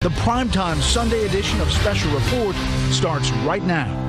The primetime Sunday edition of Special Report starts right now.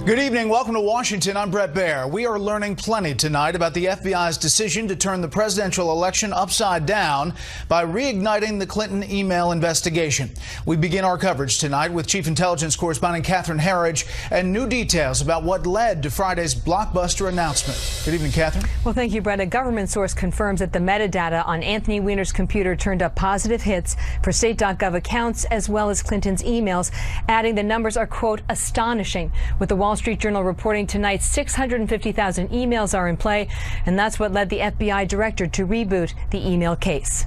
Good evening. Welcome to Washington. I'm Bret Baier. We are learning plenty tonight about the FBI's decision to turn the presidential election upside down by reigniting the Clinton email investigation. We begin our coverage tonight with Chief Intelligence Correspondent Catherine Herridge and new details about what led to Friday's blockbuster announcement. Good evening, Catherine. Well, thank you, Bret. A government source confirms that the metadata on Anthony Weiner's computer turned up positive hits for state.gov accounts as well as Clinton's emails, adding the numbers are, quote, astonishing. With the Wall Street Journal reporting tonight 650,000 emails are in play, and that's what led the FBI director to reboot the email case.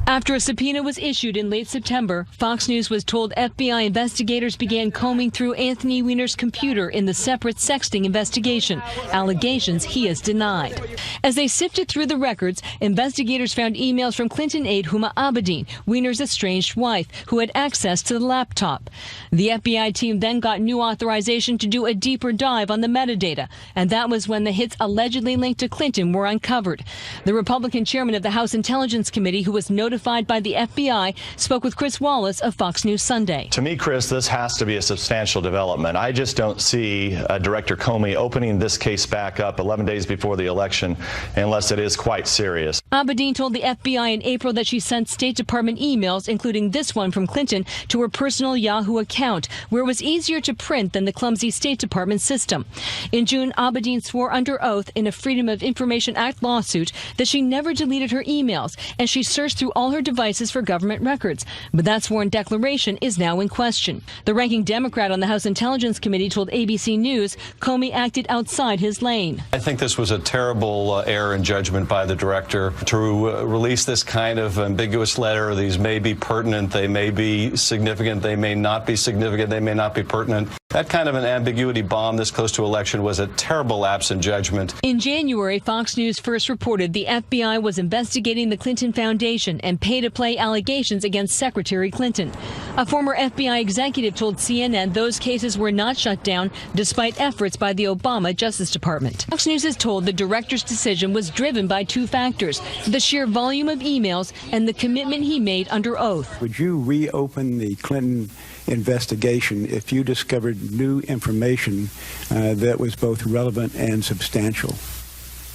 After a subpoena was issued in late September, Fox News was told FBI investigators began combing through Anthony Weiner's computer in the separate sexting investigation, allegations he has denied. As they sifted through the records, investigators found emails from Clinton aide Huma Abedin, Weiner's estranged wife, who had access to the laptop. The FBI team then got new authorization to do a deeper dive on the metadata, and that was when the hits allegedly linked to Clinton were uncovered. The Republican chairman of the House Intelligence Committee, who was notified by the FBI, spoke with Chris Wallace of Fox News Sunday. To me, Chris, this has to be a substantial development. I just don't see Director Comey opening this case back up 11 days before the election unless it is quite serious. Abedin told the FBI in April that she sent State Department emails, including this one from Clinton, to her personal Yahoo account, where it was easier to print than the clumsy State Department system. In June, Abedin swore under oath in a Freedom of Information Act lawsuit that she never deleted her emails, and she searched through all her devices for government records. But that sworn declaration is now in question. The ranking Democrat on the House Intelligence Committee told ABC News Comey acted outside his lane. I think this was a terrible error in judgment by the director to release this kind of ambiguous letter. These may be pertinent, they may be significant, they may not be significant, they may not be pertinent. That kind of an ambiguity bomb this close to election was a terrible lapse in judgment. In January, Fox News first reported the FBI was investigating the Clinton Foundation and pay-to-play allegations against Secretary Clinton. A former FBI executive told CNN those cases were not shut down despite efforts by the Obama Justice Department. Fox News is told the director's decision was driven by two factors: the sheer volume of emails and the commitment he made under oath. Would you reopen the Clinton investigation if you discovered new information that was both relevant and substantial?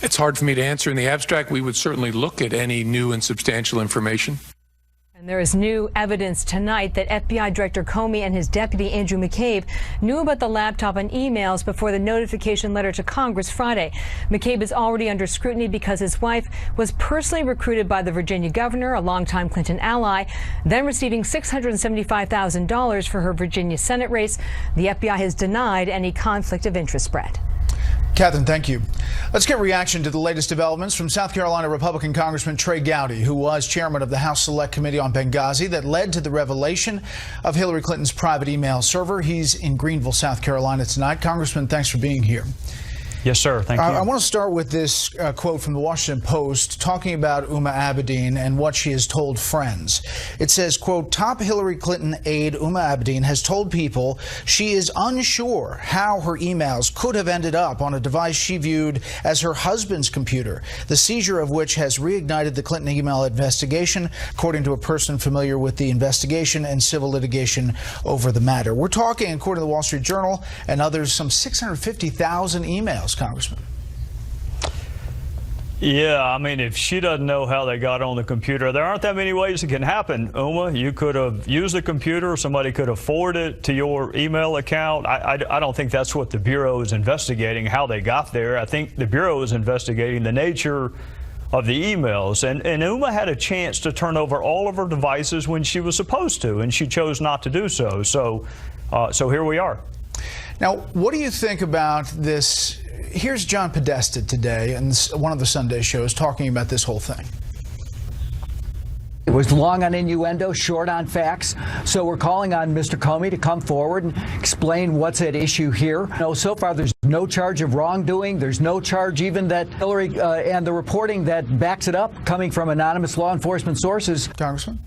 It's hard for me to answer in the abstract. We would certainly look at any new and substantial information. And there is new evidence tonight that FBI Director Comey and his deputy Andrew McCabe knew about the laptop and emails before the notification letter to Congress Friday. McCabe is already under scrutiny because his wife was personally recruited by the Virginia governor, a longtime Clinton ally, then receiving $675,000 for her Virginia Senate race. The FBI has denied any conflict of interest, Bret. Catherine, thank you. Let's get reaction to the latest developments from South Carolina Republican Congressman Trey Gowdy, who was chairman of the House Select Committee on Benghazi that led to the revelation of Hillary Clinton's private email server. He's in Greenville, South Carolina tonight. Congressman, thanks for being here. Yes, sir. Thank you. I want to start with this quote from the Washington Post talking about Huma Abedin and what she has told friends. It says, quote, top Hillary Clinton aide Huma Abedin has told people she is unsure how her emails could have ended up on a device she viewed as her husband's computer, the seizure of which has reignited the Clinton email investigation, according to a person familiar with the investigation and civil litigation over the matter. We're talking, according to the Wall Street Journal and others, some 650,000 emails. Congressman. Yeah, I mean, if she doesn't know how they got on the computer, there aren't that many ways it can happen, Uma. You could have used the computer, somebody could have forwarded it to your email account. I don't think that's what the Bureau is investigating, how they got there. I think the Bureau is investigating the nature of the emails. And Uma had a chance to turn over all of her devices when she was supposed to, and she chose not to do so. So here we are. Now, what do you think about this? Here's John Podesta today in one of the Sunday shows talking about this whole thing. It was long on innuendo, short on facts. So we're calling on Mr. Comey to come forward and explain what's at issue here. No, so far there's no charge of wrongdoing. There's no charge even that Hillary and the reporting that backs it up coming from anonymous law enforcement sources. Congressman?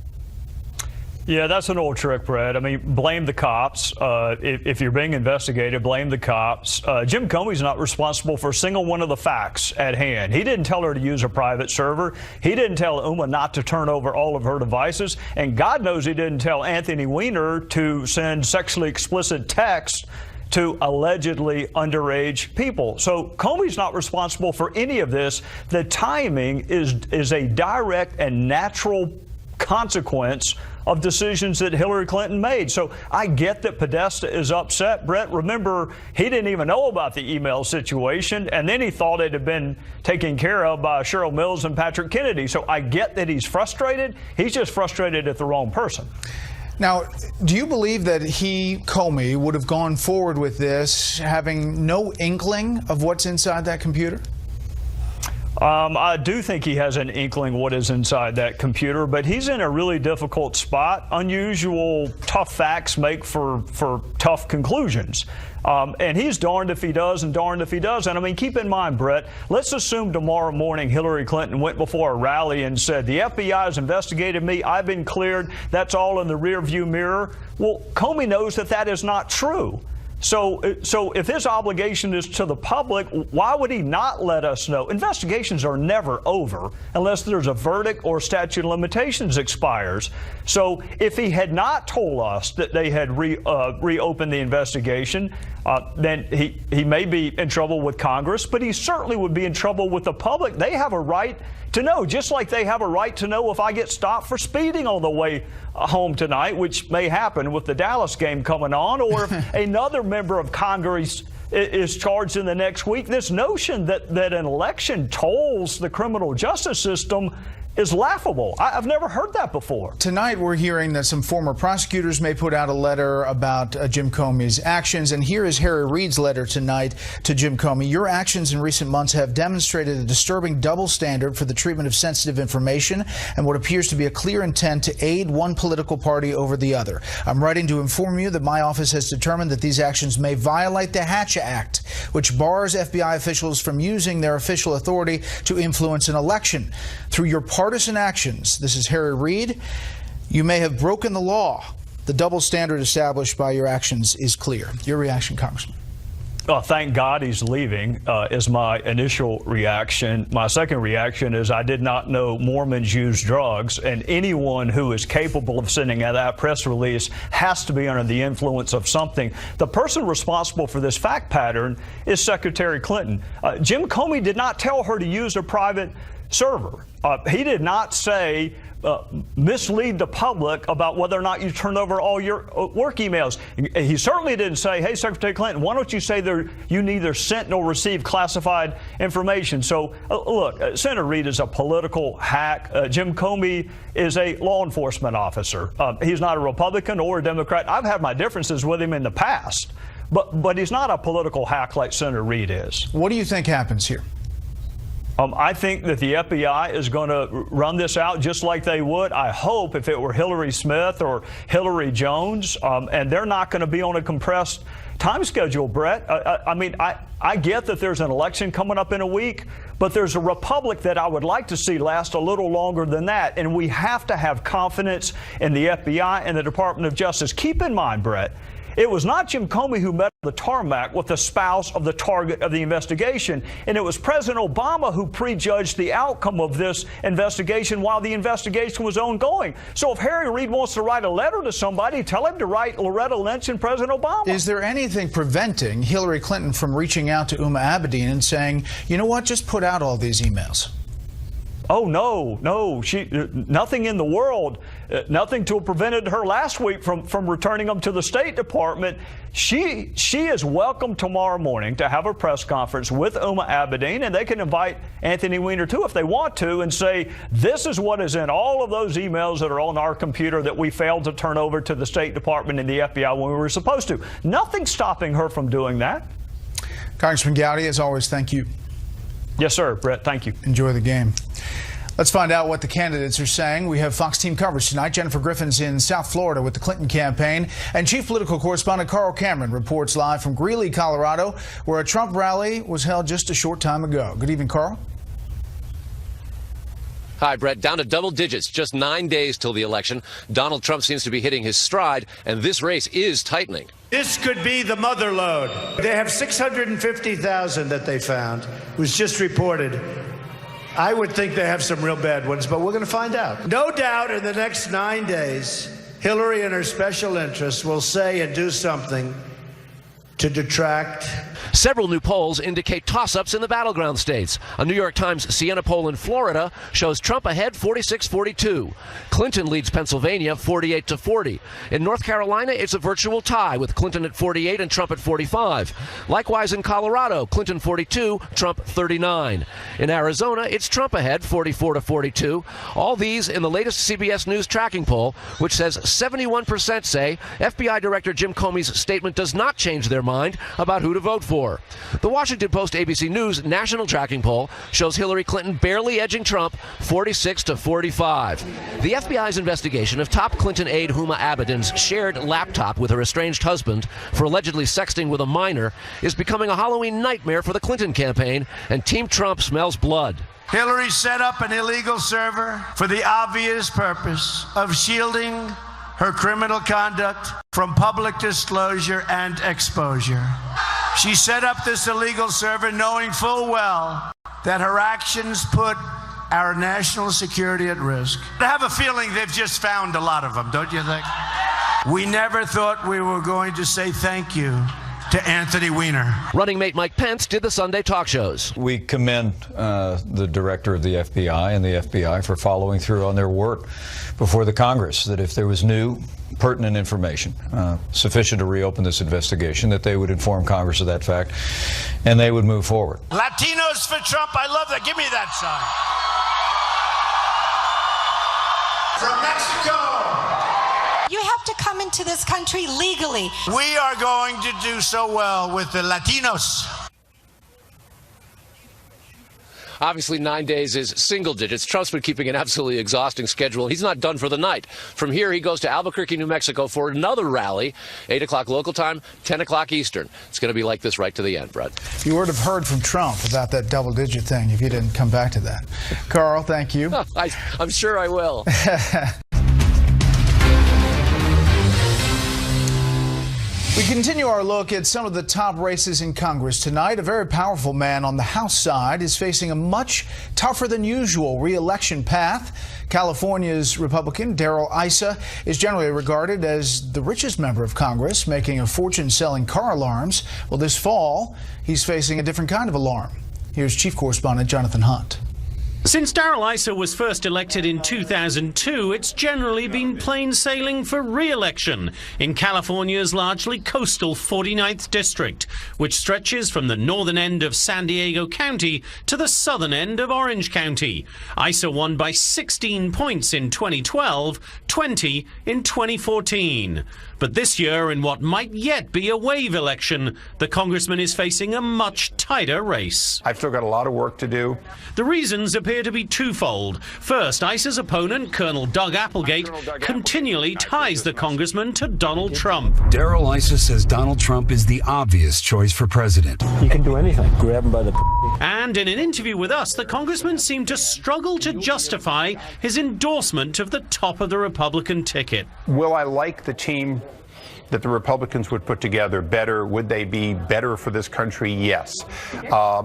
Yeah, that's an old trick, Bret. I mean, blame the cops. If you're being investigated, blame the cops. Jim Comey's not responsible for a single one of the facts at hand. He didn't tell her to use a private server. He didn't tell Uma not to turn over all of her devices. And God knows he didn't tell Anthony Weiner to send sexually explicit texts to allegedly underage people. So Comey's not responsible for any of this. The timing is a direct and natural consequence of decisions that Hillary Clinton made. So I get that Podesta is upset. Bret, remember, he didn't even know about the email situation, and then he thought it had been taken care of by Cheryl Mills and Patrick Kennedy. So I get that he's frustrated. He's just frustrated at the wrong person. Now, do you believe that Comey, would have gone forward with this having no inkling of what's inside that computer? I do think he has an inkling what is inside that computer, but he's in a really difficult spot. Unusual, tough facts make for tough conclusions. And he's darned if he does and darned if he doesn't. I mean, keep in mind, Bret, let's assume tomorrow morning Hillary Clinton went before a rally and said, the FBI has investigated me, I've been cleared, that's all in the rearview mirror. Well, Comey knows that that is not true. So if his obligation is to the public, why would he not let us know? Investigations are never over unless there's a verdict or statute of limitations expires. So if he had not told us that they had reopened the investigation, then he may be in trouble with Congress, but he certainly would be in trouble with the public. They have a right to know, just like they have a right to know if I get stopped for speeding on the way home tonight, which may happen with the Dallas game coming on, or if another member of Congress is charged in the next week. This notion that an election tolls the criminal justice system is laughable. I've never heard that before. Tonight, we're hearing that some former prosecutors may put out a letter about Jim Comey's actions. And here is Harry Reid's letter tonight to Jim Comey. Your actions in recent months have demonstrated a disturbing double standard for the treatment of sensitive information and what appears to be a clear intent to aid one political party over the other. I'm writing to inform you that my office has determined that these actions may violate the Hatch Act, which bars FBI officials from using their official authority to influence an election. Through your partisan actions, this is Harry Reid, you may have broken the law. The double standard established by your actions is clear. Your reaction, Congressman? Oh, thank God he's leaving, is my initial reaction. My second reaction is I did not know Mormons use drugs, and anyone who is capable of sending out that press release has to be under the influence of something. The person responsible for this fact pattern is Secretary Clinton. Jim Comey did not tell her to use a private server. He did not say mislead the public about whether or not you turned over all your work emails. He certainly didn't say, hey, Secretary Clinton, why don't you say you neither sent nor received classified information? So, look, Senator Reid is a political hack. Jim Comey is a law enforcement officer. He's not a Republican or a Democrat. I've had my differences with him in the past, but he's not a political hack like Senator Reid is. What do you think happens here? I think that the FBI is going to run this out just like they would, I hope, if it were Hillary Smith or Hillary Jones, and they're not going to be on a compressed time schedule, Bret. I get that there's an election coming up in a week, but there's a republic that I would like to see last a little longer than that, and we have to have confidence in the FBI and the Department of Justice. Keep in mind, Bret, it was not Jim Comey who met on the tarmac with the spouse of the target of the investigation, and it was President Obama who prejudged the outcome of this investigation while the investigation was ongoing. So if Harry Reid wants to write a letter to somebody, tell him to write Loretta Lynch and President Obama. Is there anything preventing Hillary Clinton from reaching out to Uma Abedin and saying, you know what, just put out all these emails? Oh, no, nothing in the world, nothing to have prevented her last week from returning them to the State Department. She is welcome tomorrow morning to have a press conference with Uma Abedin, and they can invite Anthony Weiner, too, if they want to, and say, this is what is in all of those emails that are on our computer that we failed to turn over to the State Department and the FBI when we were supposed to. Nothing's stopping her from doing that. Congressman Gowdy, as always, thank you. Yes, sir, Bret. Thank you. Enjoy the game. Let's find out what the candidates are saying. We have Fox team coverage tonight. Jennifer Griffin's in South Florida with the Clinton campaign. And chief political correspondent Carl Cameron reports live from Greeley, Colorado, where a Trump rally was held just a short time ago. Good evening, Carl. Hi, Bret. Down to double digits, just 9 days till the election. Donald Trump seems to be hitting his stride, and this race is tightening. This could be the mother lode. They have 650,000 that they found. It was just reported. I would think they have some real bad ones, but we're going to find out. No doubt in the next 9 days, Hillary and her special interests will say and do something to detract. Several new polls indicate toss-ups in the battleground states. A New York Times Siena poll in Florida shows Trump ahead 46-42. Clinton leads Pennsylvania 48-40. In North Carolina, it's a virtual tie with Clinton at 48 and Trump at 45. Likewise in Colorado, Clinton 42, Trump 39. In Arizona, it's Trump ahead 44-42. All these in the latest CBS News tracking poll, which says 71% say FBI Director Jim Comey's statement does not change their mind about who to vote for. The Washington Post ABC News national tracking poll shows Hillary Clinton barely edging Trump 46-45. The FBI's investigation of top Clinton aide Huma Abedin's shared laptop with her estranged husband for allegedly sexting with a minor is becoming a Halloween nightmare for the Clinton campaign, and Team Trump smells blood. Hillary set up an illegal server for the obvious purpose of shielding her criminal conduct from public disclosure and exposure. She set up this illegal server knowing full well that her actions put our national security at risk. I have a feeling they've just found a lot of them, don't you think? We never thought we were going to say thank you to Anthony Weiner. Running mate Mike Pence did the Sunday talk shows. We commend the director of the FBI and the FBI for following through on their work before the Congress, that if there was new, pertinent information sufficient to reopen this investigation, that they would inform Congress of that fact and they would move forward. Latinos for Trump, I love that. Give me that sign. From Mexico. You have to come into this country legally. We are going to do so well with the Latinos. Obviously, 9 days is single digits. Trump's been keeping an absolutely exhausting schedule. He's not done for the night. From here, he goes to Albuquerque, New Mexico for another rally, 8 o'clock local time, 10 o'clock Eastern. It's going to be like this right to the end, Bret. You would have heard from Trump about that double-digit thing if you didn't come back to that. Carl, thank you. I'm sure I will. We continue our look at some of the top races in Congress tonight. A very powerful man on the House side is facing a much tougher than usual re-election path. California's Republican Darrell Issa is generally regarded as the richest member of Congress, making a fortune selling car alarms. Well, this fall, he's facing a different kind of alarm. Here's Chief Correspondent Jonathan Hunt. Since Darrell Issa was first elected in 2002, it's generally been plain sailing for re-election in California's largely coastal 49th District, which stretches from the northern end of San Diego County to the southern end of Orange County. Issa won by 16 points in 2012, 20 in 2014. But this year, in what might yet be a wave election, the congressman is facing a much tighter race. I've still got a lot of work to do. The reasons appear to be twofold. First, Issa's opponent, Colonel Doug Applegate, continually ties the congressman to Donald Trump. Darrell Issa says Donald Trump is the obvious choice for president. He can do anything. Grab him by the And in an interview with us, the congressman seemed to struggle to justify his endorsement of the top of the Republican ticket. Will I like the team that the Republicans would put together better? Would they be better for this country? Yes.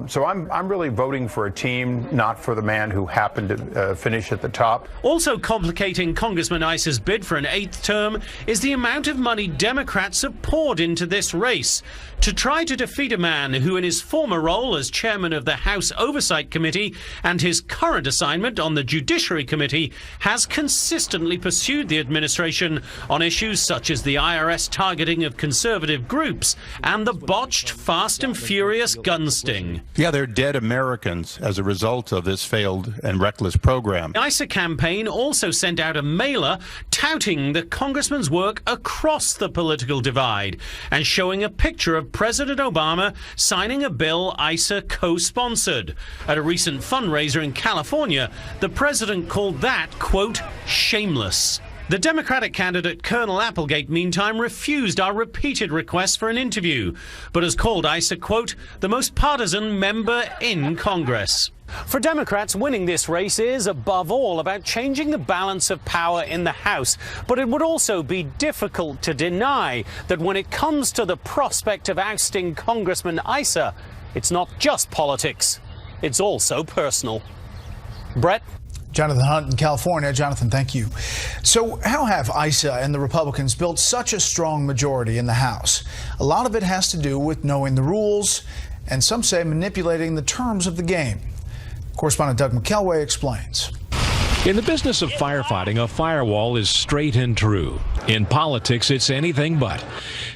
So I'm really voting for a team, not for the man who happened to finish at the top. Also complicating Congressman Issa's bid for an 8th term is the amount of money Democrats have poured into this race to try to defeat a man who, in his former role as chairman of the House Oversight Committee and his current assignment on the Judiciary Committee, has consistently pursued the administration on issues such as the IRS targeting of conservative groups and the botched Fast and Furious gun sting. Yeah, they're dead Americans as a result of this failed and reckless program. The Issa campaign also sent out a mailer touting the congressman's work across the political divide and showing a picture of President Obama signing a bill Issa co-sponsored. At a recent fundraiser in California, the president called that, quote, shameless. The Democratic candidate Colonel Applegate, meantime, refused our repeated requests for an interview, but has called Issa, quote, the most partisan member in Congress. For Democrats, winning this race is, above all, about changing the balance of power in the House. But it would also be difficult to deny that when it comes to the prospect of ousting Congressman Issa, it's not just politics, it's also personal. Bret? Jonathan Hunt in California. Jonathan, thank you. So how have Issa and the Republicans built such a strong majority in the House? A lot of it has to do with knowing the rules and some say manipulating the terms of the game. Correspondent Doug McKelway explains. In the business of firefighting, a firewall is straight and true. In politics, it's anything but.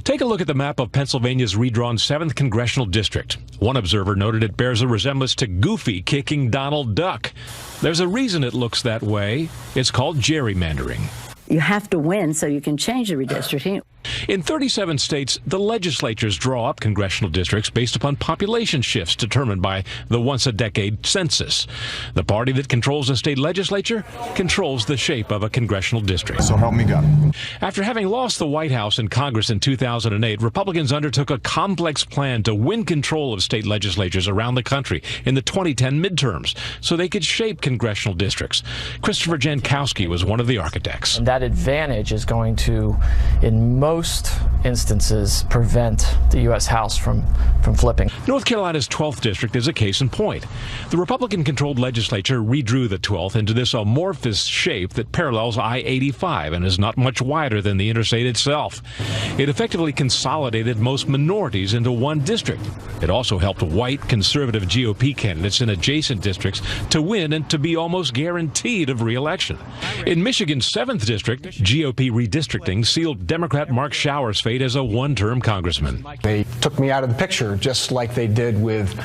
Take a look at the map of Pennsylvania's redrawn 7th Congressional District. One observer noted it bears a resemblance to Goofy kicking Donald Duck. There's a reason it looks that way. It's called gerrymandering. You have to win so you can change the redistricting. In 37 states, the legislatures draw up congressional districts based upon population shifts determined by the once-a-decade census. The party that controls the state legislature controls the shape of a congressional district. So help me God. After having lost the White House and Congress in 2008, Republicans undertook a complex plan to win control of state legislatures around the country in the 2010 midterms so they could shape congressional districts. Christopher Jankowski was one of the architects. And that advantage is going to, in most instances, prevent the U.S. House from flipping. North Carolina's 12th district is a case in point. The Republican-controlled legislature redrew the 12th into this amorphous shape that parallels I-85 and is not much wider than the interstate itself. It effectively consolidated most minorities into one district. It also helped white conservative GOP candidates in adjacent districts to win and to be almost guaranteed of re-election. In Michigan's 7th district, GOP redistricting sealed Democrat Mark Shower's fate as a one-term congressman. They took me out of the picture just like they did with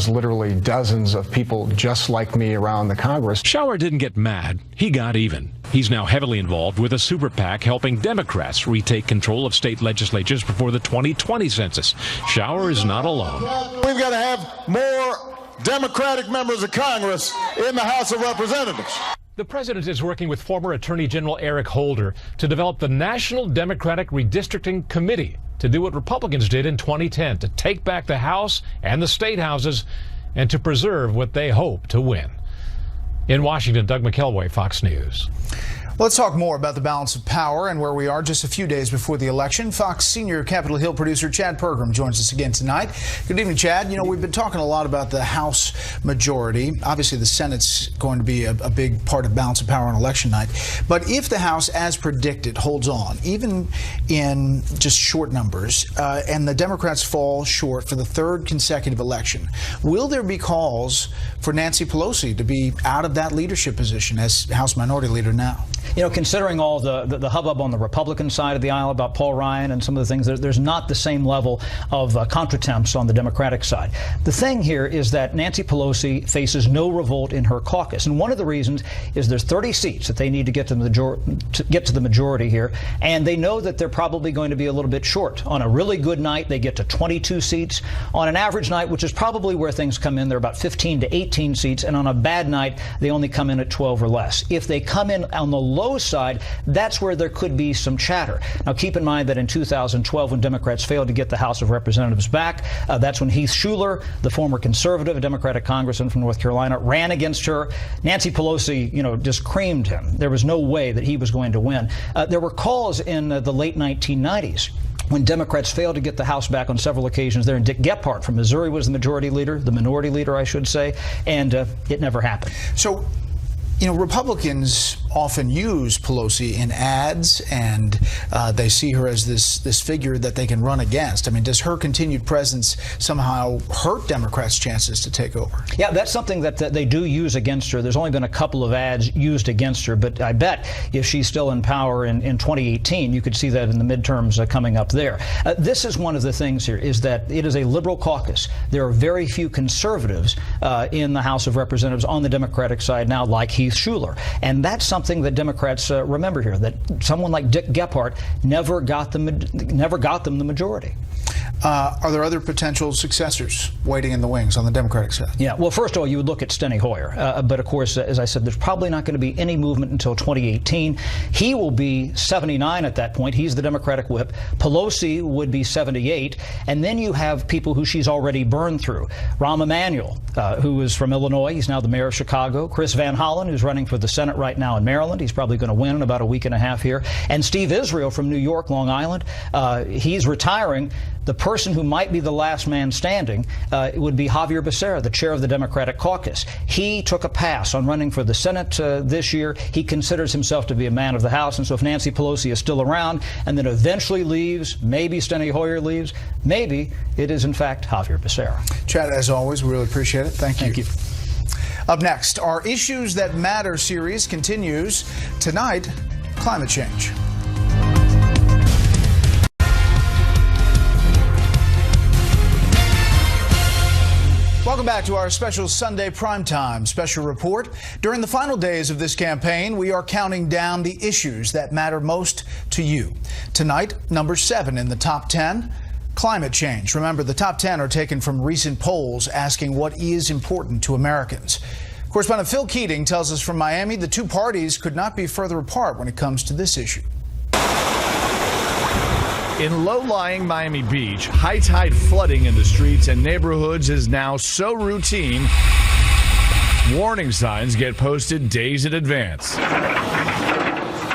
literally dozens of people just like me around the Congress. Shower didn't get mad. He got even. He's now heavily involved with a super PAC helping Democrats retake control of state legislatures before the 2020 census. Shower is not alone. We've got to have more Democratic members of Congress in the House of Representatives. The president is working with former Attorney General Eric Holder to develop the National Democratic Redistricting Committee to do what Republicans did in 2010, to take back the House and the state houses and to preserve what they hope to win. In Washington, Doug McKelway, Fox News. Let's talk more about the balance of power and where we are just a few days before the election. Fox senior Capitol Hill producer Chad Pergram joins us again tonight. Good evening, Chad. You know, we've been talking a lot about the House majority. Obviously, the Senate's going to be a big part of balance of power on election night. But if the House, as predicted, holds on, even in just short numbers, and the Democrats fall short for the third consecutive election, will there be calls for Nancy Pelosi to be out of that leadership position as House Minority Leader now? You know, considering all the hubbub on the Republican side of the aisle about Paul Ryan and some of the things, there's not the same level of contretemps on the Democratic side. The thing here is that Nancy Pelosi faces no revolt in her caucus, and one of the reasons is there's 30 seats that they need to get to the majority here, and they know that they're probably going to be a little bit short. On a really good night, they get to 22 seats. On an average night, which is probably where things come in, they're about 15 to 18 seats, and on a bad night, they only come in at 12 or less. If they come in on the low side, that's where there could be some chatter. Now, keep in mind that in 2012, when Democrats failed to get the House of Representatives back, that's when Heath Shuler, the former conservative, a Democratic congressman from North Carolina, ran against her. Nancy Pelosi, just creamed him. There was no way that he was going to win. There were calls in the late 1990s when Democrats failed to get the House back on several occasions there, and Dick Gephardt from Missouri was the minority leader, I should say, and it never happened. So, Republicans often use Pelosi in ads, and they see her as this figure that they can run against. I mean, does her continued presence somehow hurt Democrats' chances to take over? Yeah, that's something that they do use against her. There's only been a couple of ads used against her, but I bet if she's still in power in 2018, you could see that in the midterms coming up there. This is one of the things here, is that it is a liberal caucus. There are very few conservatives in the House of Representatives on the Democratic side now, like Heath Shuler. And that's something that Democrats remember here, that someone like Dick Gephardt never got them the majority. Are there other potential successors waiting in the wings on the Democratic side? Yeah, well, first of all, you would look at Steny Hoyer. But of course, as I said, there's probably not going to be any movement until 2018. He will be 79 at that point. He's the Democratic whip. Pelosi would be 78. And then you have people who she's already burned through. Rahm Emanuel, who is from Illinois. He's now the mayor of Chicago. Chris Van Hollen, who's running for the Senate right now in Maryland. He's probably going to win in about a week and a half here. And Steve Israel from New York, Long Island. He's retiring. The person who might be the last man standing would be Javier Becerra, the chair of the Democratic caucus. He took a pass on running for the Senate this year. He considers himself to be a man of the House. And so if Nancy Pelosi is still around and then eventually leaves, maybe Steny Hoyer leaves, maybe it is in fact Javier Becerra. Chad, as always, we really appreciate it. Thank you. Up next, our Issues That Matter series continues. Tonight, climate change. Welcome back to our special Sunday primetime special report. During the final days of this campaign, we are counting down the issues that matter most to you. Tonight, number 7 in the top 10, climate change. Remember, the top 10 are taken from recent polls asking what is important to Americans. Correspondent Phil Keating tells us from Miami the two parties could not be further apart when it comes to this issue. In low-lying Miami Beach, high-tide flooding in the streets and neighborhoods is now so routine, warning signs get posted days in advance.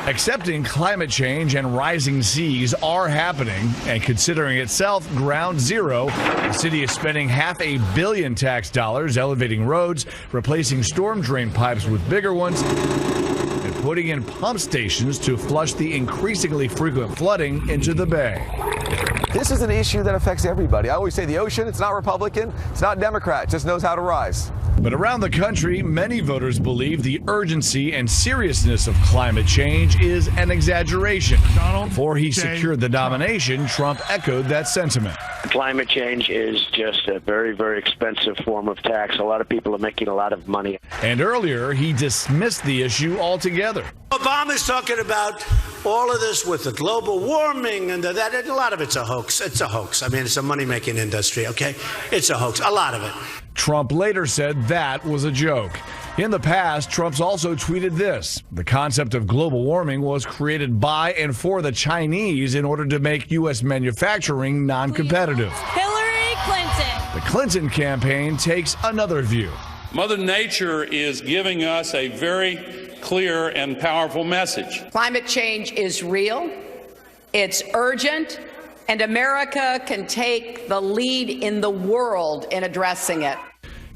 Accepting climate change and rising seas are happening, and considering itself ground zero, the city is spending $500 million tax dollars elevating roads, replacing storm drain pipes with bigger ones, and putting in pump stations to flush the increasingly frequent flooding into the bay. This is an issue that affects everybody. I always say the ocean, it's not Republican, it's not Democrat, it just knows how to rise. But around the country, many voters believe the urgency and seriousness of climate change is an exaggeration. Before he secured the nomination, Trump echoed that sentiment. Climate change is just a very, very expensive form of tax. A lot of people are making a lot of money. And earlier, he dismissed the issue altogether. Obama's talking about all of this with the global warming and that, and a lot of it's a hoax. It's a hoax. I mean, it's a money-making industry, okay? It's a hoax, a lot of it. Trump later said that was a joke. In the past, Trump's also tweeted this. The concept of global warming was created by and for the Chinese in order to make U.S. manufacturing non-competitive. Hillary Clinton. The Clinton campaign takes another view. Mother Nature is giving us a very clear and powerful message. Climate change is real, it's urgent, and America can take the lead in the world in addressing it.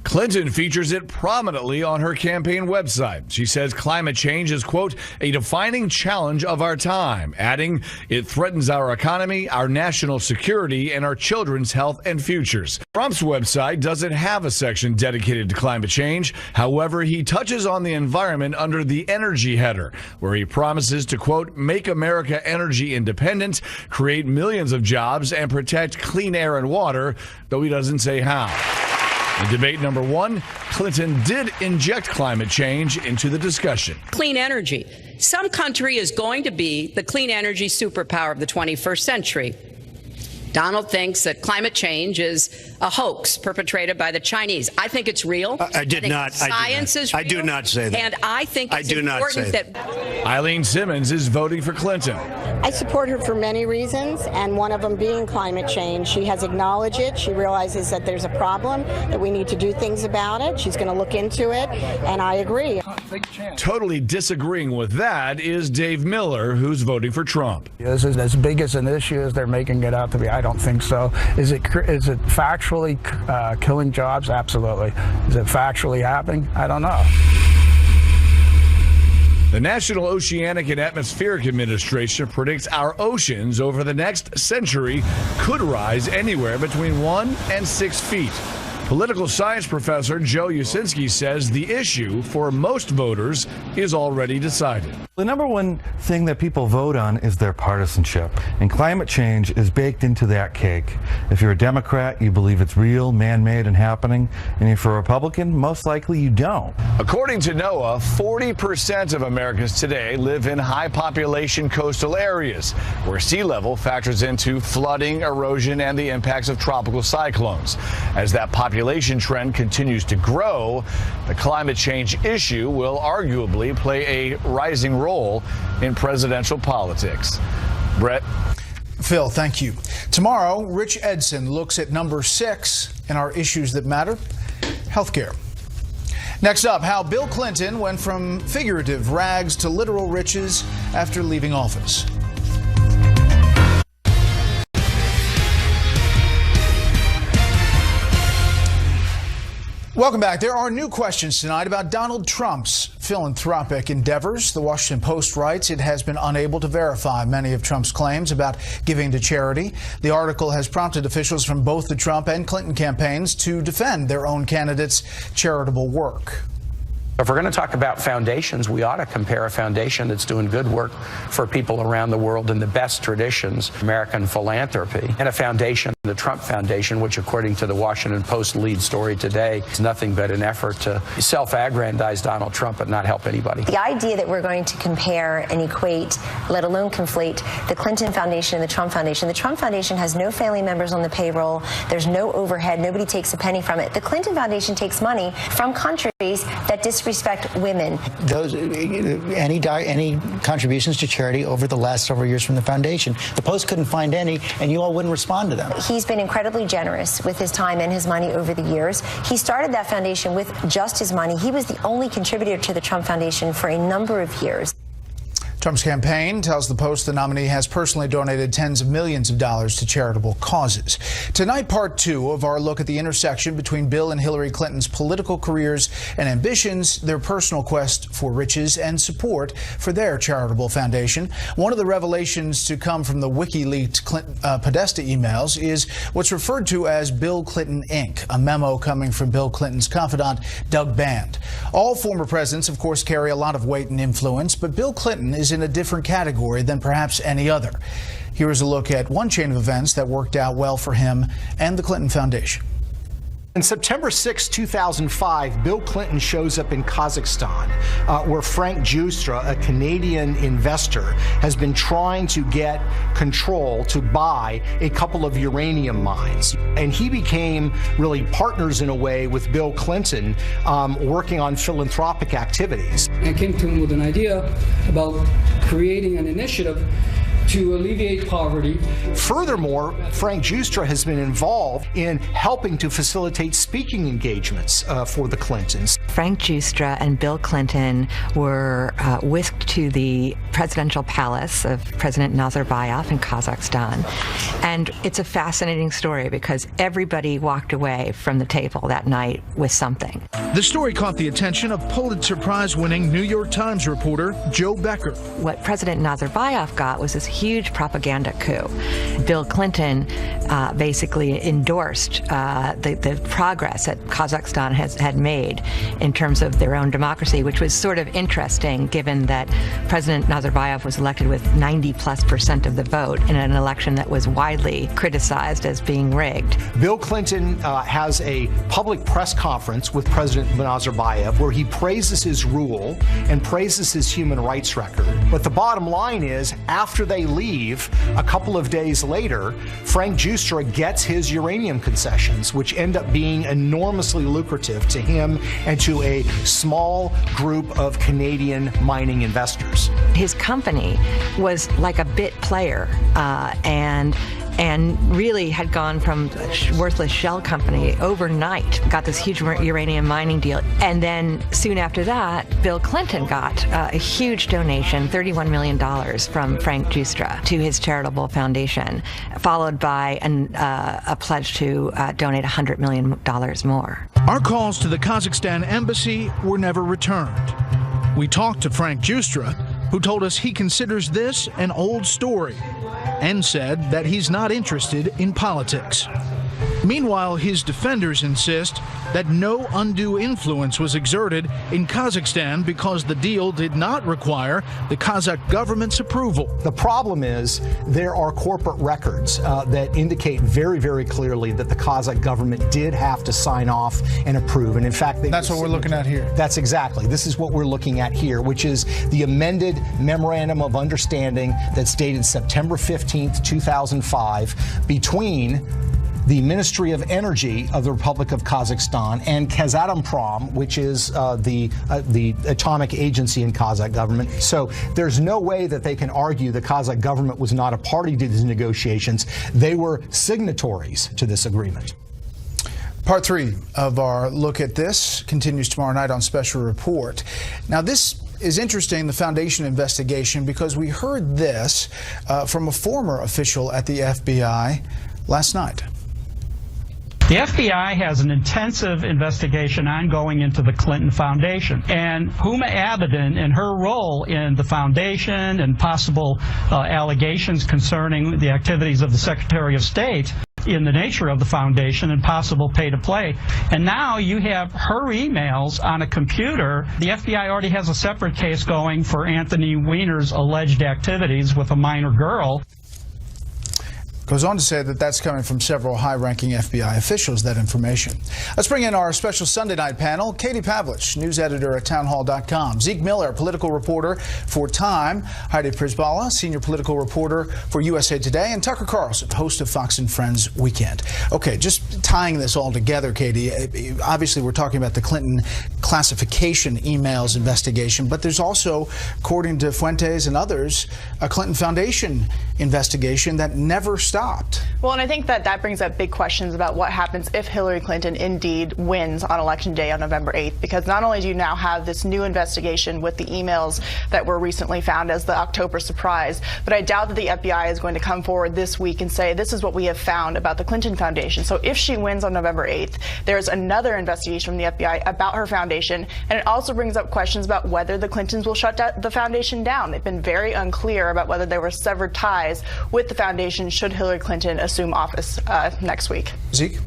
Clinton features it prominently on her campaign website. She says climate change is, quote, a defining challenge of our time, adding it threatens our economy, our national security, and our children's health and futures. Trump's website doesn't have a section dedicated to climate change. However, he touches on the environment under the energy header, where he promises to, quote, make America energy independent, create millions of jobs, and protect clean air and water, though he doesn't say how. In debate number 1, Clinton did inject climate change into the discussion. Clean energy. Some country is going to be the clean energy superpower of the 21st century. Donald thinks that climate change is a hoax perpetrated by the Chinese. I think it's real. I did not. Science is real. I do not say that. And I think it's important that. Eileen Simmons is voting for Clinton. I support her for many reasons, and one of them being climate change. She has acknowledged it. She realizes that there's a problem, that we need to do things about it. She's going to look into it, and I agree. Totally disagreeing with that is Dave Miller, who's voting for Trump. Is it as big as an issue as they're making it out to be? I don't think so. Is it factually killing jobs? Absolutely. Is it factually happening? I don't know. The National Oceanic and Atmospheric Administration predicts our oceans over the next century could rise anywhere between 1 and 6 feet. Political science professor Joe Usinski says the issue for most voters is already decided. The number one thing that people vote on is their partisanship, and climate change is baked into that cake. If you're a Democrat, you believe it's real, man-made, and happening, and if you're a Republican, most likely you don't. According to NOAA, 40% of Americans today live in high-population coastal areas, where sea level factors into flooding, erosion, and the impacts of tropical cyclones. As that population trend continues to grow, the climate change issue will arguably play a rising role in presidential politics. Bret. Phil, thank you. Tomorrow, Rich Edson looks at number 6 in our issues that matter, healthcare. Next up, how Bill Clinton went from figurative rags to literal riches after leaving office. Welcome back. There are new questions tonight about Donald Trump's philanthropic endeavors. The Washington Post writes it has been unable to verify many of Trump's claims about giving to charity. The article has prompted officials from both the Trump and Clinton campaigns to defend their own candidates' charitable work. If we're going to talk about foundations, we ought to compare a foundation that's doing good work for people around the world in the best traditions, American philanthropy, and a foundation, the Trump Foundation, which according to the Washington Post lead story today is nothing but an effort to self-aggrandize Donald Trump but not help anybody. The idea that we're going to compare and equate, let alone conflate, the Clinton Foundation and the Trump Foundation has no family members on the payroll, there's no overhead, nobody takes a penny from it. The Clinton Foundation takes money from countries that disrespect women. Those any contributions to charity over the last several years from the foundation. The Post couldn't find any, and you all wouldn't respond to them. He's been incredibly generous with his time and his money over the years. He started that foundation with just his money. He was the only contributor to the Trump Foundation for a number of years. Trump's campaign tells the Post the nominee has personally donated tens of millions of dollars to charitable causes. Tonight, part 2 of our look at the intersection between Bill and Hillary Clinton's political careers and ambitions, their personal quest for riches, and support for their charitable foundation. One of the revelations to come from the WikiLeaks Podesta emails is what's referred to as Bill Clinton Inc., a memo coming from Bill Clinton's confidant, Doug Band. All former presidents, of course, carry a lot of weight and influence, but Bill Clinton is in a different category than perhaps any other. Here is a look at one chain of events that worked out well for him and the Clinton Foundation. On September 6, 2005, Bill Clinton shows up in Kazakhstan, where Frank Justra, a Canadian investor, has been trying to get control to buy a couple of uranium mines. And he became really partners in a way with Bill Clinton, working on philanthropic activities. I came to him with an idea about creating an initiative to alleviate poverty. Furthermore, Frank Justra has been involved in helping to facilitate speaking engagements for the Clintons. Frank Justra and Bill Clinton were whisked to the presidential palace of President Nazarbayev in Kazakhstan. And it's a fascinating story because everybody walked away from the table that night with something. The story caught the attention of Pulitzer Prize-winning New York Times reporter Joe Becker. What President Nazarbayev got was this huge propaganda coup. Bill Clinton basically endorsed the progress that Kazakhstan had made in terms of their own democracy, which was sort of interesting given that President Nazarbayev was elected with 90+% of the vote in an election that was widely criticized as being rigged. Bill Clinton has a public press conference with President Nazarbayev where he praises his rule and praises his human rights record. But the bottom line is, after they leave, a couple of days later, Frank Justra gets his uranium concessions, which end up being enormously lucrative to him and to a small group of Canadian mining investors. His company was like a bit player, and really had gone from a worthless shell company overnight, got this huge uranium mining deal. And then soon after that, Bill Clinton got a huge donation, $31 million from Frank Justra to his charitable foundation, followed by a pledge to donate $100 million more. Our calls to the Kazakhstan embassy were never returned. We talked to Frank Justra, who told us he considers this an old story, and said that he's not interested in politics. Meanwhile, his defenders insist that no undue influence was exerted in Kazakhstan because the deal did not require the Kazakh government's approval. The problem is there are corporate records that indicate very, very clearly that the Kazakh government did have to sign off and approve. And in fact, that's what we're looking at here. That's exactly. This is what we're looking at here, which is the amended Memorandum of Understanding that's dated September 15th, 2005, between the Ministry of Energy of the Republic of Kazakhstan and Kazatomprom, which is the atomic agency in Kazakh government. So there's no way that they can argue the Kazakh government was not a party to these negotiations. They were signatories to this agreement. Part 3 of our look at this continues tomorrow night on Special Report. Now, this is interesting, the Foundation investigation, because we heard this from a former official at the FBI last night. The FBI has an intensive investigation ongoing into the Clinton Foundation, and Huma Abedin and her role in the foundation and possible allegations concerning the activities of the Secretary of State in the nature of the foundation and possible pay-to-play. And now you have her emails on a computer. The FBI already has a separate case going for Anthony Weiner's alleged activities with a minor girl. Goes on to say that that's coming from several high-ranking FBI officials, that information. Let's bring in our special Sunday night panel. Katie Pavlich, news editor at townhall.com. Zeke Miller, political reporter for Time. Heidi Przyzbala, senior political reporter for USA Today. And Tucker Carlson, host of Fox and Friends Weekend. Okay, just tying this all together, Katie, obviously we're talking about the Clinton classification emails investigation, but there's also, according to Fuentes and others, a Clinton Foundation investigation that never stopped. Well, and I think that brings up big questions about what happens if Hillary Clinton indeed wins on Election Day on November 8th, because not only do you now have this new investigation with the emails that were recently found as the October surprise, but I doubt that the FBI is going to come forward this week and say, this is what we have found about the Clinton Foundation. So if she wins on November 8th, there's another investigation from the FBI about her foundation, and it also brings up questions about whether the Clintons will shut the foundation down. They've been very unclear about whether there were severed ties with the foundation should Hillary Clinton assume office next week. Zeke?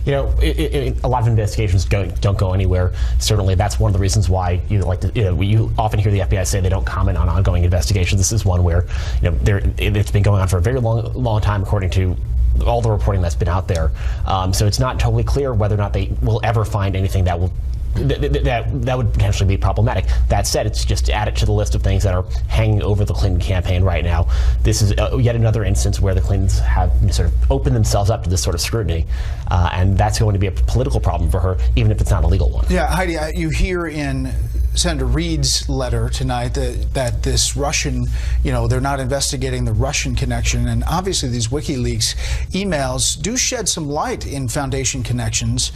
You know, a lot of investigations don't go anywhere. Certainly, that's one of the reasons why you often hear the FBI say they don't comment on ongoing investigations. This is one where it's been going on for a very long time, according to all the reporting that's been out there. So it's not totally clear whether or not they will ever find anything that will. That would potentially be problematic. That said, it's just to add it to the list of things that are hanging over the Clinton campaign right now. This is yet another instance where the Clintons have sort of opened themselves up to this sort of scrutiny, and that's going to be a political problem for her, even if it's not a legal one. Yeah, Heidi, you hear in Senator Reid's letter tonight that this Russian, they're not investigating the Russian connection, and obviously these WikiLeaks emails do shed some light in foundation connections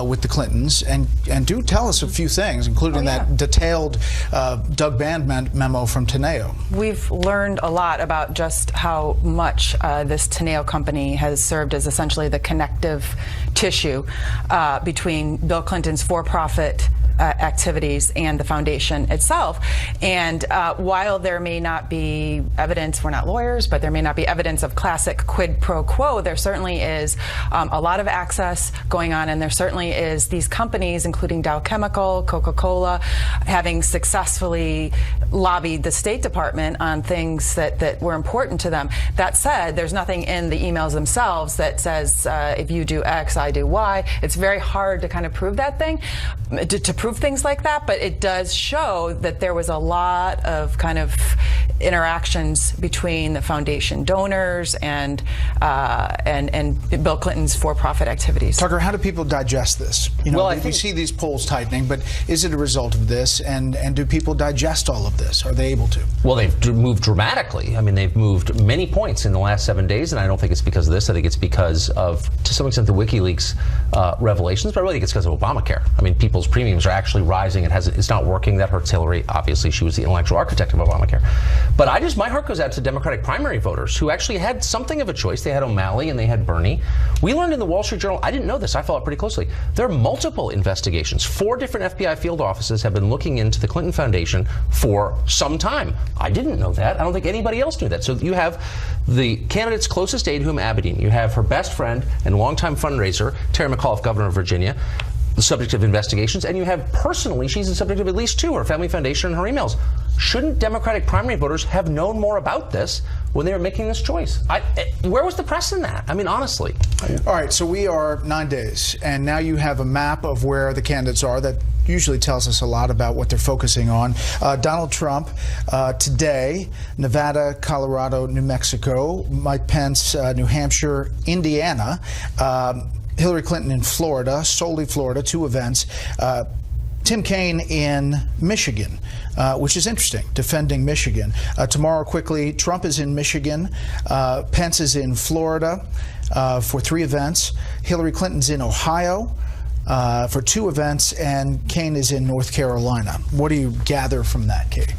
with the Clintons, and do tell us a few things, including that detailed Doug Band memo from Teneo. We've learned a lot about just how much this Teneo company has served as essentially the connective tissue between Bill Clinton's for-profit activities and the foundation itself. And while there may not be evidence, we're not lawyers, but there may not be evidence of classic quid pro quo, there certainly is a lot of access going on, and there certainly is these companies, including Dow Chemical, Coca-Cola, having successfully lobbied the State Department on things that were important to them. That said, there's nothing in the emails themselves that says if you do X, I do Y. It's very hard to kind of prove that thing, to prove things like that, but it does show that there was a lot of kind of interactions between the foundation donors and Bill Clinton's for-profit activities. Tucker, how do people digest this? We see these polls tightening, but is it a result of this? And do people digest all of this? Are they able to? Well, they've moved dramatically. I mean, they've moved many points in the last 7 days, and I don't think it's because of this. I think it's because of, to some extent, the WikiLeaks revelations, but I really think it's because of Obamacare. I mean, people's premiums are actually rising. It's not working. That hurts Hillary. Obviously, she was the intellectual architect of Obamacare. But my heart goes out to Democratic primary voters who actually had something of a choice. They had O'Malley and they had Bernie. We learned in the Wall Street Journal, I didn't know this, I followed it pretty closely, there are multiple investigations. 4 different FBI field offices have been looking into the Clinton Foundation for some time. I didn't know that. I don't think anybody else knew that. So you have the candidate's closest aide, Huma Abedin. You have her best friend and longtime fundraiser, Terry McAuliffe, governor of Virginia, the subject of investigations, and you have personally, she's the subject of at least 2, her family foundation and her emails. Shouldn't Democratic primary voters have known more about this when they were making this choice? Where was the press in that? I mean, honestly. All right, so we are 9 days, and now you have a map of where the candidates are that usually tells us a lot about what they're focusing on. Donald Trump today, Nevada, Colorado, New Mexico, Mike Pence, New Hampshire, Indiana, Hillary Clinton in Florida, solely Florida, 2 events. Tim Kaine in Michigan, which is interesting, defending Michigan. Tomorrow, quickly, Trump is in Michigan, Pence is in Florida for 3 events, Hillary Clinton's in Ohio for 2 events, and Kaine is in North Carolina. What do you gather from that, Kate?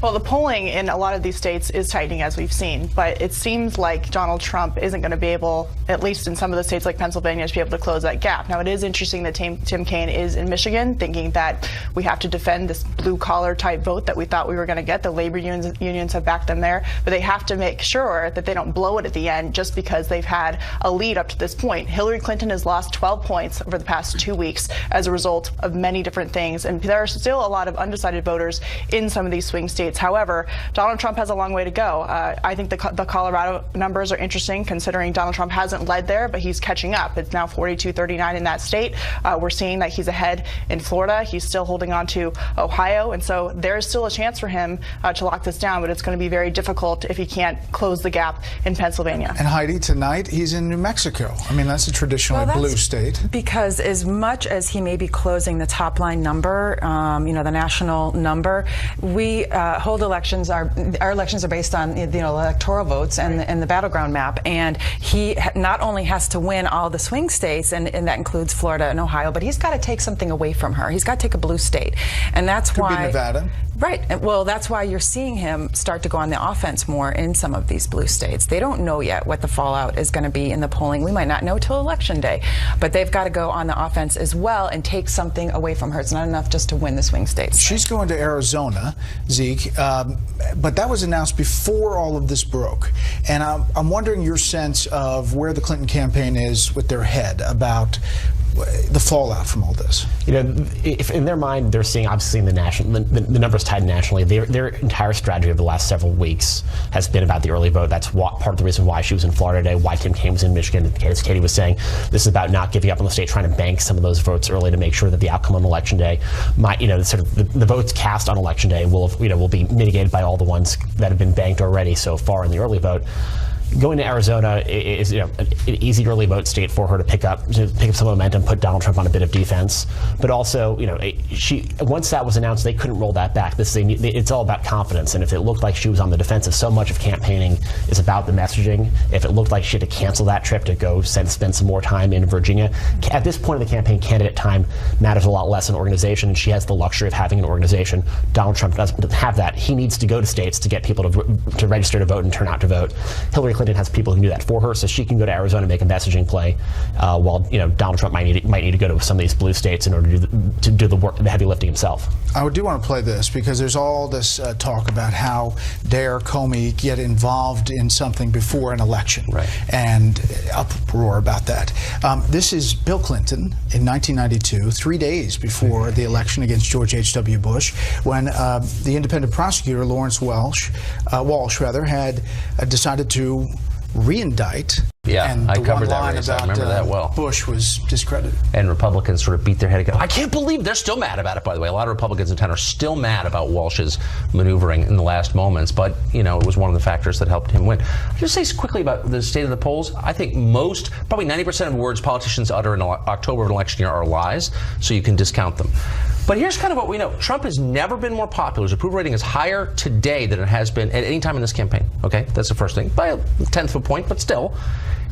Well, the polling in a lot of these states is tightening, as we've seen, but it seems like Donald Trump isn't going to be able, at least in some of the states like Pennsylvania, to be able to close that gap. Now, it is interesting that Tim Kaine is in Michigan, thinking that we have to defend this blue-collar type vote that we thought we were going to get. The labor unions have backed them there, but they have to make sure that they don't blow it at the end just because they've had a lead up to this point. Hillary Clinton has lost 12 points over the past 2 weeks as a result of many different things, and there are still a lot of undecided voters in some of these swing states. However, Donald Trump has a long way to go. I think the Colorado numbers are interesting, considering Donald Trump hasn't led there, but he's catching up. It's now 42-39 in that state. We're seeing that he's ahead in Florida. He's still holding on to Ohio, and so there's still a chance for him to lock this down, but it's going to be very difficult if he can't close the gap in Pennsylvania. And Heidi, tonight he's in New Mexico. I mean, that's a traditionally blue state. Because as much as he may be closing the top line number, the national number, we hold elections. Our elections are based on electoral votes and the battleground map. And he not only has to win all the swing states, and that includes Florida and Ohio, but he's got to take something away from her. He's got to take a blue state, and that's Could why be Nevada. Right. Well, that's why you're seeing him start to go on the offense more in some of these blue states. They don't know yet what the fallout is going to be in the polling. We might not know till Election Day, but they've got to go on the offense as well and take something away from her. It's not enough just to win the swing states. She's going to Arizona, Zeke, but that was announced before all of this broke. And I'm wondering your sense of where the Clinton campaign is with their head about the fallout from all this. If in their mind they're seeing, obviously, in the numbers tied nationally, their entire strategy over the last several weeks has been about the early vote. That's part of the reason why she was in Florida today, why Tim Kaine was in Michigan. As Katie was saying, this is about not giving up on the state, trying to bank some of those votes early to make sure that the outcome on Election Day, the votes cast on Election Day will be mitigated by all the ones that have been banked already so far in the early vote. Going to Arizona is an easy early vote state for her to pick up some momentum, put Donald Trump on a bit of defense. But also, once that was announced, they couldn't roll that back. It's all about confidence. And if it looked like she was on the defensive, so much of campaigning is about the messaging. If it looked like she had to cancel that trip to go spend some more time in Virginia, at this point of the campaign, candidate time matters a lot less in organization, and she has the luxury of having an organization. Donald Trump doesn't have that. He needs to go to states to get people to register to vote and turn out to vote. Hillary Clinton has people who can do that for her, so she can go to Arizona and make a messaging play, while Donald Trump might need to go to some of these blue states in order to do the heavy lifting himself. I do want to play this because there's all this talk about how dare Comey get involved in something before an election, right? And uproar about that. This is Bill Clinton in 1992, 3 days before the election against George H.W. Bush, when the independent prosecutor Lawrence Walsh had decided to re-indict. Yeah, and I covered that race. I remember that well. Bush was discredited. And Republicans sort of beat their head again. I can't believe they're still mad about it, by the way. A lot of Republicans in town are still mad about Walsh's maneuvering in the last moments, but, it was one of the factors that helped him win. I'll just say quickly about the state of the polls. I think probably 90% of the words politicians utter in October of an election year are lies, so you can discount them. But here's kind of what we know. Trump has never been more popular. His approval rating is higher today than it has been at any time in this campaign. Okay, that's the first thing. By a tenth of a point, but still.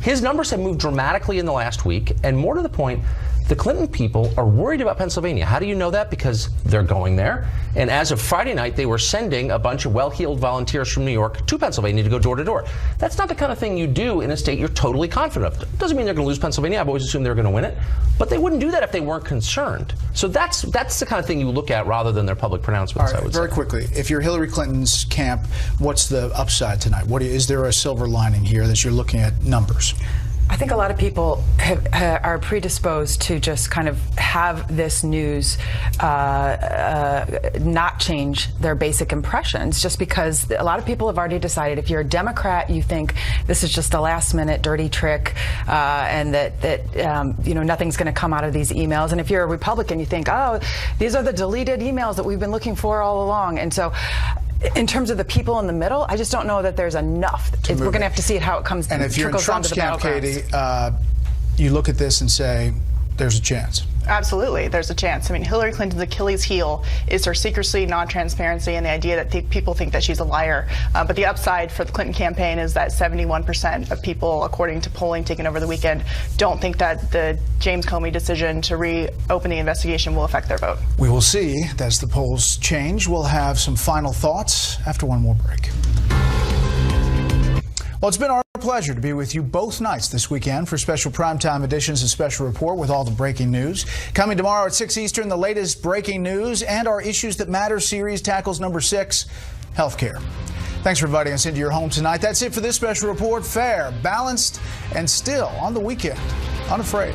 His numbers have moved dramatically in the last week, and more to the point, The Clinton people are worried about Pennsylvania. How do you know that? Because they're going there. And as of Friday night, they were sending a bunch of well-heeled volunteers from New York to Pennsylvania to go door to door. That's not the kind of thing you do in a state you're totally confident of. Doesn't mean they're going to lose Pennsylvania. I've always assumed they're going to win it. But they wouldn't do that if they weren't concerned. So that's the kind of thing you look at rather than their public pronouncements, All right, I would very say. quickly, if you're Hillary Clinton's camp, what's the upside tonight? Is there a silver lining here that you're looking at numbers? I think a lot of people are predisposed to just kind of have this news not change their basic impressions, just because a lot of people have already decided if you're a Democrat, you think this is just a last-minute dirty trick, and that nothing's going to come out of these emails. And if you're a Republican, you think, oh, these are the deleted emails that we've been looking for all along. And so, in terms of the people in the middle, I just don't know that there's enough. We're going to have to see how it comes. And if you're in Trump's camp, Katie, battlegrounds. You look at this and say, there's a chance. Absolutely, there's a chance. I mean, Hillary Clinton's Achilles heel is her secrecy, non-transparency, and the idea that people think that she's a liar. But the upside for the Clinton campaign is that 71% of people, according to polling taken over the weekend, don't think that the James Comey decision to reopen the investigation will affect their vote. We will see as the polls change. We'll have some final thoughts after one more break. Well, it's been our pleasure to be with you both nights this weekend for special primetime editions and Special Report with all the breaking news. Coming tomorrow at 6 Eastern, the latest breaking news and our Issues That Matter series tackles number 6, healthcare. Thanks for inviting us into your home tonight. That's it for this Special Report. Fair, balanced, and still on the weekend. Unafraid.